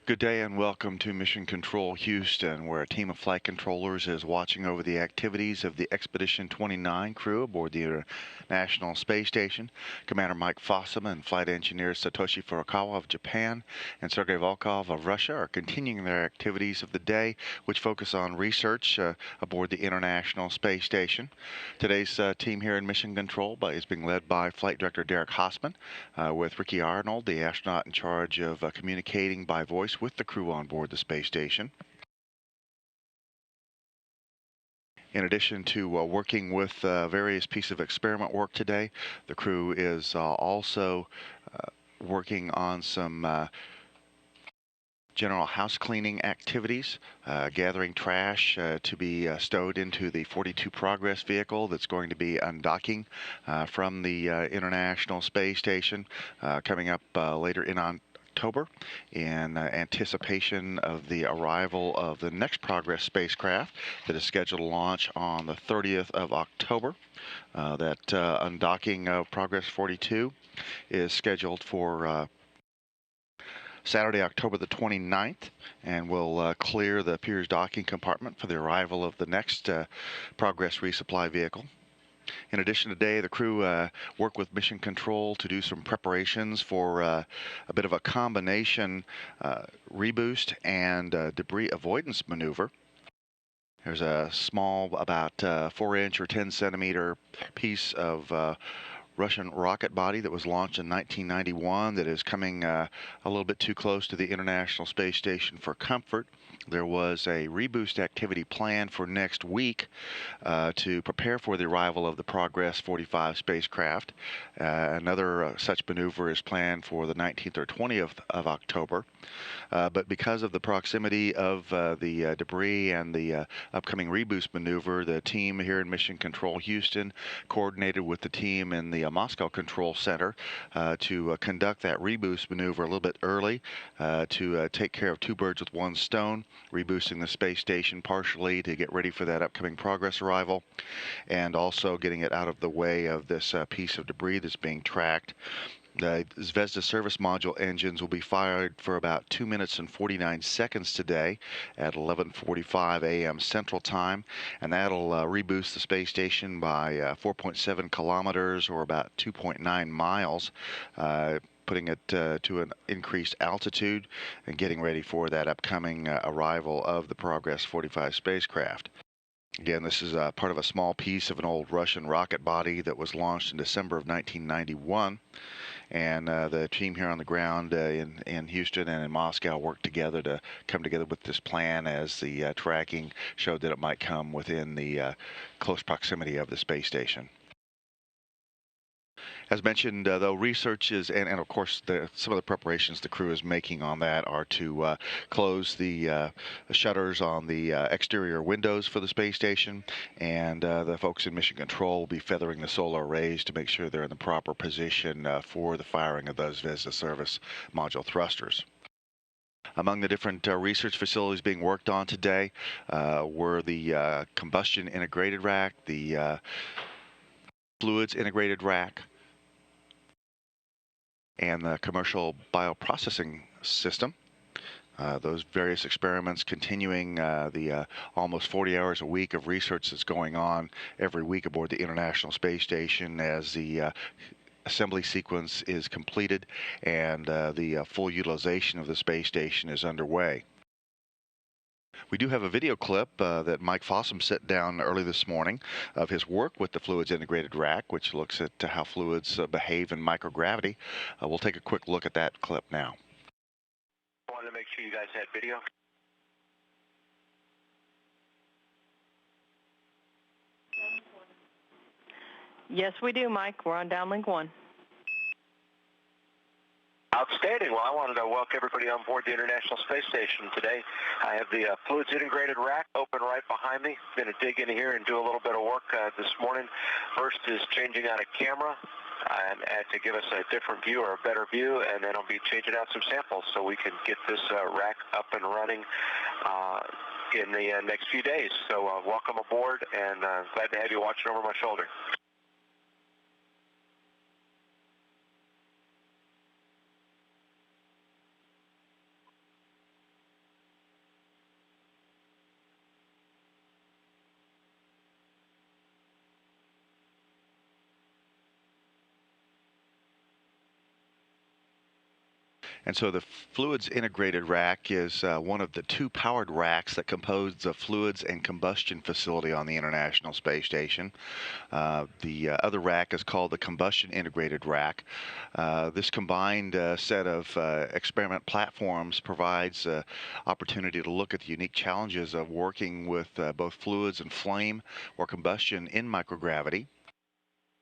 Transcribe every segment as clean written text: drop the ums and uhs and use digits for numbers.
Good day and welcome to Mission Control Houston, where a team of flight controllers is watching over the activities of the Expedition 29 crew aboard the International Space Station. Commander Mike Fossum and flight engineers Satoshi Furukawa of Japan and Sergei Volkov of Russia are continuing their activities of the day, which focus on research aboard the International Space Station. Today's team here in Mission Control is being led by Flight Director Derek Hausman, with Ricky Arnold, the astronaut in charge of communicating by voice with the crew on board the space station. In addition to working with various pieces of experiment work today, the crew is also working on some general house cleaning activities, gathering trash to be stowed into the 42 Progress vehicle that's going to be undocking from the International Space Station coming up later in October in anticipation of the arrival of the next Progress spacecraft that is scheduled to launch on the 30th of October. That undocking of Progress 42 is scheduled for Saturday, October the 29th, and we'll clear the Piers docking compartment for the arrival of the next Progress resupply vehicle. In addition, today the crew worked with Mission Control to do some preparations for a bit of a combination reboost and debris avoidance maneuver. There's a small, about 4-inch or 10-centimeter piece of Russian rocket body that was launched in 1991 that is coming a little bit too close to the International Space Station for comfort. There was a reboost activity planned for next week to prepare for the arrival of the Progress 45 spacecraft. Another such maneuver is planned for the 19th or 20th of October. But because of the proximity of the debris and the upcoming reboost maneuver, the team here in Mission Control Houston coordinated with the team in the Moscow Control Center to conduct that reboost maneuver a little bit early to take care of two birds with one stone, reboosting the space station partially to get ready for that upcoming Progress arrival, and also getting it out of the way of this piece of debris that's being tracked. The Zvezda service module engines will be fired for about 2 minutes and 49 seconds today at 11:45 a.m. Central Time, and that'll reboost the space station by 4.7 kilometers or about 2.9 miles, putting it to an increased altitude and getting ready for that upcoming arrival of the Progress 45 spacecraft. Again, this is part of a small piece of an old Russian rocket body that was launched in December of 1991. And the team here on the ground in Houston and in Moscow worked together to come together with this plan as the tracking showed that it might come within the close proximity of the space station. As mentioned, though, research is, and of course, some of the preparations the crew is making on that are to close the shutters on the exterior windows for the space station, and the folks in Mission Control will be feathering the solar arrays to make sure they're in the proper position for the firing of those Zvezda service module thrusters. Among the different research facilities being worked on today were the combustion integrated rack, the fluids integrated rack, and the commercial bioprocessing system. Those various experiments continuing the almost 40 hours a week of research that's going on every week aboard the International Space Station as the assembly sequence is completed and the full utilization of the space station is underway. We do have a video clip that Mike Fossum set down early this morning of his work with the fluids integrated rack, which looks at how fluids behave in microgravity. We'll take a quick look at that clip now. I wanted to make sure you guys had video. Yes, we do, Mike. We're on downlink 1. Outstanding. Well, I wanted to welcome everybody on board the International Space Station today. I have the fluids integrated rack open right behind me. I'm going to dig in here and do a little bit of work this morning. First is changing out a camera to give us a different view or a better view, and then I'll be changing out some samples so we can get this rack up and running in the next few days. So welcome aboard, and glad to have you watching over my shoulder. And so the fluids integrated rack is one of the two powered racks that compose the fluids and combustion facility on the International Space Station. The other rack is called the combustion integrated rack. This combined set of experiment platforms provides opportunity to look at the unique challenges of working with both fluids and flame or combustion in microgravity.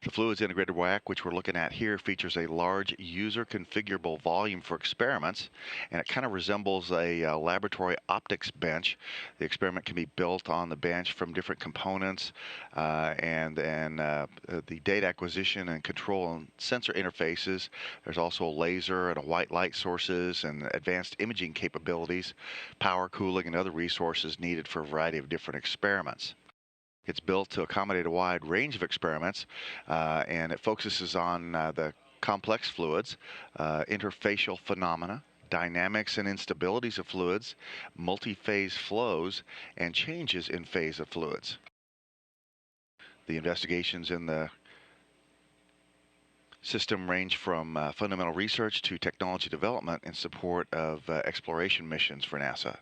The Fluids Integrated rack, which we're looking at here, features a large user configurable volume for experiments, and it kind of resembles a laboratory optics bench. The experiment can be built on the bench from different components, and the data acquisition and control and sensor interfaces. There's also a laser and a white light sources and advanced imaging capabilities, power, cooling, and other resources needed for a variety of different experiments. It's built to accommodate a wide range of experiments, and it focuses on the complex fluids, interfacial phenomena, dynamics and instabilities of fluids, multi-phase flows, and changes in phase of fluids. The investigations in the system range from fundamental research to technology development in support of exploration missions for NASA.